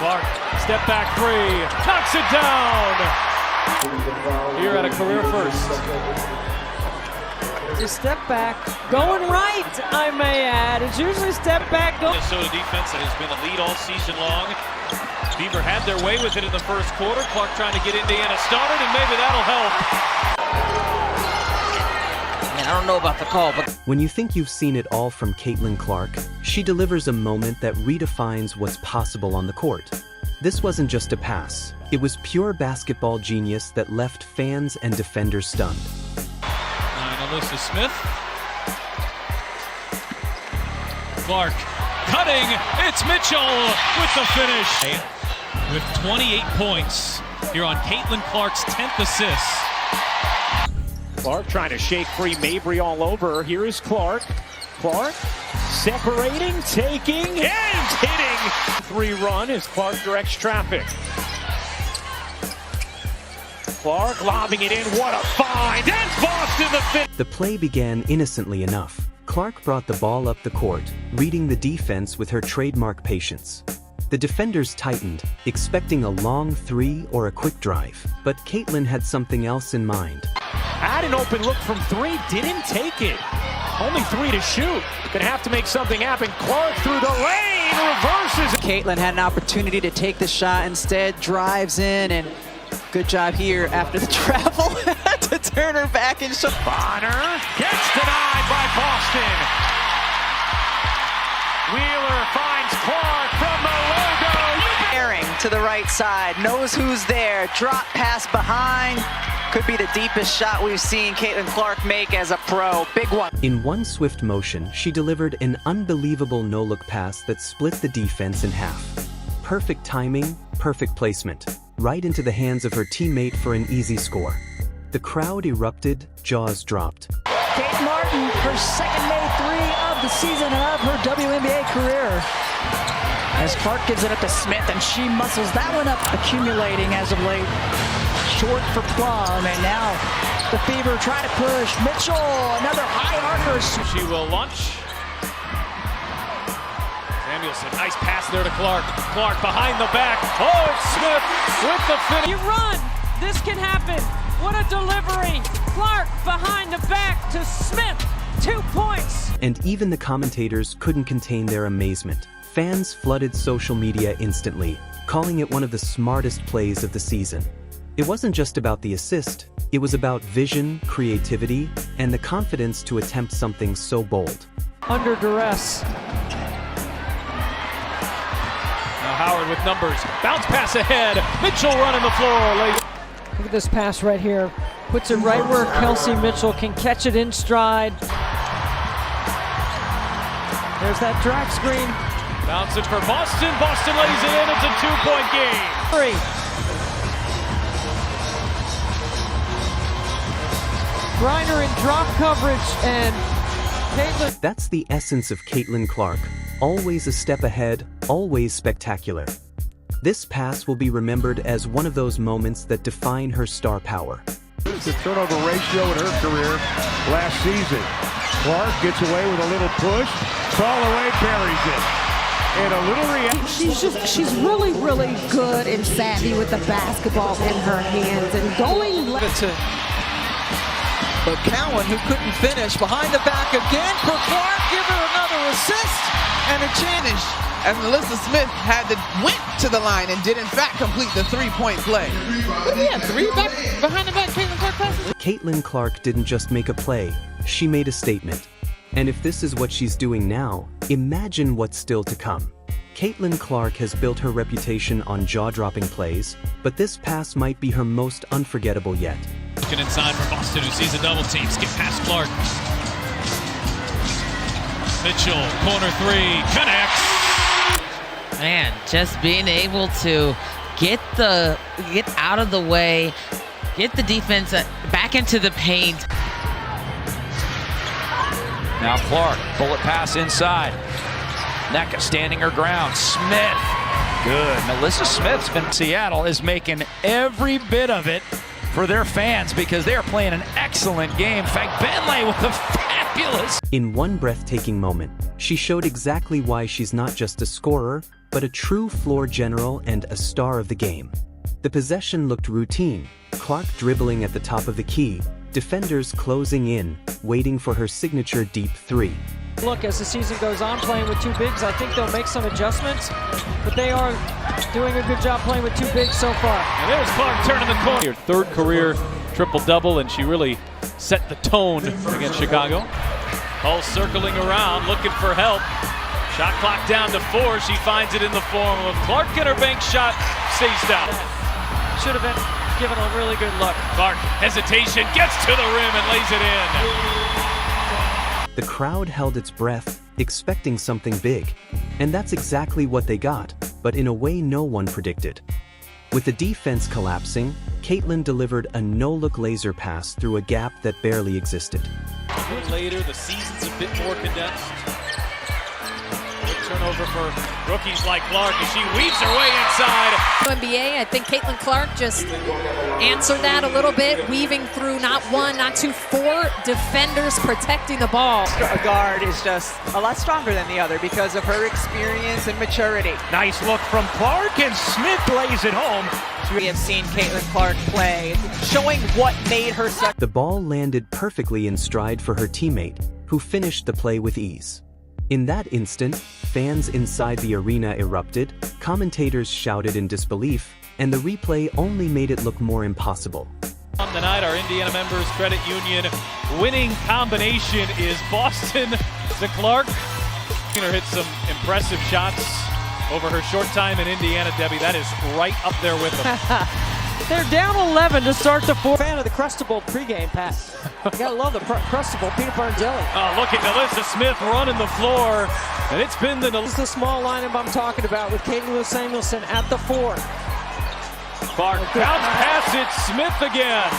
Clark, step back three, knocks it down. Here at a career first. It's a step back, going right, I may add. It's usually step back. Minnesota defense that has been a lead all season long. Beaver had their way with it in the first quarter. Clark trying to get Indiana started, and maybe that'll help. I don't know about the call, but when you think you've seen it all from Caitlin Clark, she delivers a moment that redefines what's possible on the court. This wasn't just a pass. It was pure basketball genius that left fans and defenders stunned. Alyssa Smith. Clark cutting. It's Mitchell with the finish. With 28 points here on Caitlin Clark's 10th assist. Clark trying to shake free Mabry all over. Here is Clark. Clark separating, taking, and hitting. 3-run as Clark directs traffic. Clark lobbing it in. What a find! And Boston the finish. The play began innocently enough. Clark brought the ball up the court, reading the defense with her trademark patience. The defenders tightened, expecting a long three or a quick drive. But Caitlin had something else in mind. Had an open look from three, didn't take it. Only 3 to shoot. Gonna have to make something happen. Clark through the lane, reverses. Caitlin had an opportunity to take the shot, instead drives in, and good job here after the travel to turn her back and shoot. Bonner gets denied by Boston. Wheeler finds Clark from the logo. Airing to the right side, knows who's there, drop pass behind. Could be the deepest shot we've seen Caitlin Clark make as a pro. Big one. In one swift motion, she delivered an unbelievable no-look pass that split the defense in half. Perfect timing, perfect placement. Right into the hands of her teammate for an easy score. The crowd erupted, jaws dropped. Kate Martin, her second made three of the season and of her WNBA career. As Clark gives it up to Smith, and she muscles that one up, accumulating as of late. Short for Plum, and now the Fever try to push. Mitchell, another high archer. She will launch. Samuelson, nice pass there to Clark. Clark behind the back. Oh, it's Smith with the finish. You run. This can happen. What a delivery. Clark behind the back to Smith. 2 points. And even the commentators couldn't contain their amazement. Fans flooded social media instantly, calling it one of the smartest plays of the season. It wasn't just about the assist. It was about vision, creativity, and the confidence to attempt something so bold. Under duress. Howard with numbers. Bounce pass ahead. Mitchell running the floor. Look at this pass right here. Puts it right where Kelsey Mitchell can catch it in stride. There's that drag screen. Bounce it for Boston. Boston lays it in. It's a 2-point game. 3. Griner in drop coverage, and Caitlin. That's the essence of Caitlin Clark. Always a step ahead, always spectacular. This pass will be remembered as one of those moments that define her star power. It's the turnover ratio in her career last season. Clark gets away with a little push, fall away, buries it. And a little reaction. She's really, really good and savvy with the basketball in her hands and going. But Cowan, who couldn't finish, behind the back again for Clark, give her another assist and a challenge. As Alyssa Smith went to the line and did in fact complete the 3-point play. Yeah, 3 back behind the back Caitlin Clark passes. Caitlin Clark didn't just make a play, she made a statement. And if this is what she's doing now, imagine what's still to come. Caitlin Clark has built her reputation on jaw-dropping plays, but this pass might be her most unforgettable yet. Looking inside for Boston, who sees a double team. Skip past Clark. Mitchell, corner 3, connects. Man, just being able to get out of the way, get the defense back into the paint. Now Clark, bullet pass inside. Nneka standing her ground. Smith, good. Alyssa Smith's been in Seattle, is making every bit of it for their fans because they are playing an excellent game. In fact, Bentley with a fabulous. In one breathtaking moment, she showed exactly why she's not just a scorer, but a true floor general and a star of the game. The possession looked routine, Clark dribbling at the top of the key, defenders closing in, waiting for her signature deep three. Look, as the season goes on, playing with two bigs, I think they'll make some adjustments, but they are doing a good job playing with two bigs so far. And there's Clark turning the corner. Her third career triple-double, and she really set the tone against Chicago. Hull circling around, looking for help. Shot clock down to 4. She finds it in the form of Clark, and her bank shot stays down. Should have been given a really good look. Clark, hesitation, gets to the rim and lays it in. The crowd held its breath, expecting something big. And that's exactly what they got, but in a way no one predicted. With the defense collapsing, Caitlin delivered a no-look laser pass through a gap that barely existed. A little later, the season's a bit more condensed. Good turnover for rookies like Clark as she weaves her way inside. WNBA, I think Caitlin Clark just answered that a little bit, weaving through not one, not two, 4 defenders protecting the ball. A guard is just a lot stronger than the other because of her experience and maturity. Nice look from Clark, and Smith lays it home. We have seen Caitlin Clark play, showing what made her such. The ball landed perfectly in stride for her teammate, who finished the play with ease. In that instant, fans inside the arena erupted, commentators shouted in disbelief, and the replay only made it look more impossible. On the night, our Indiana Members Credit Union winning combination is Boston to Clark. Her hit some impressive shots over her short time in Indiana, Debbie. That is right up there with them. They're down 11 to start the 4th. Fan of the Crustable pregame pass. You gotta love the Crustable peanut butter and jelly. Oh, look at Alyssa Smith running the floor, and it's been the... This is the small lineup I'm talking about with Caitlin Lewis Samuelson at the 4. Clark bounce pass it, Smith again.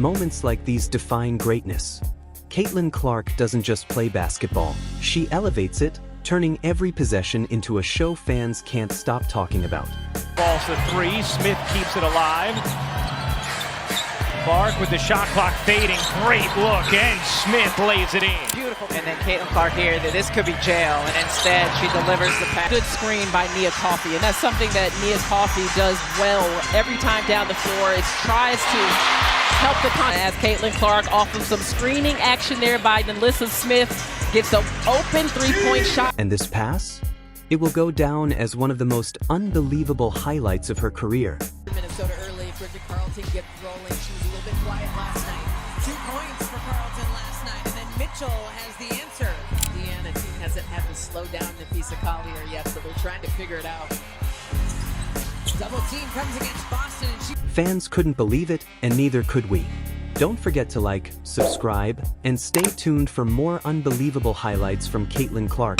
Moments like these define greatness. Caitlin Clark doesn't just play basketball, she elevates it, turning every possession into a show fans can't stop talking about. Falls to 3, Smith keeps it alive. Clark with the shot clock fading, great look, and Smith lays it in. Beautiful. And then Caitlin Clark here, that this could be jail, and instead she delivers the pass. Good screen by Nia Coffey, and that's something that Nia Coffey does well every time down the floor. It tries to help the as Caitlin Clark off of some screening action there by Alyssa Smith gets an open 3-point shot. And this pass? It will go down as one of the most unbelievable highlights of her career. Minnesota early, Bridget Carlton gets rolling. She was a little bit quiet last night. 2 points for Carlton last night, and then Mitchell has the answer. Indiana team hasn't had to slow down the piece of Collier yet, so they're trying to figure it out. Double team comes against Boston, and Fans couldn't believe it, and neither could we. Don't forget to like, subscribe, and stay tuned for more unbelievable highlights from Caitlin Clark.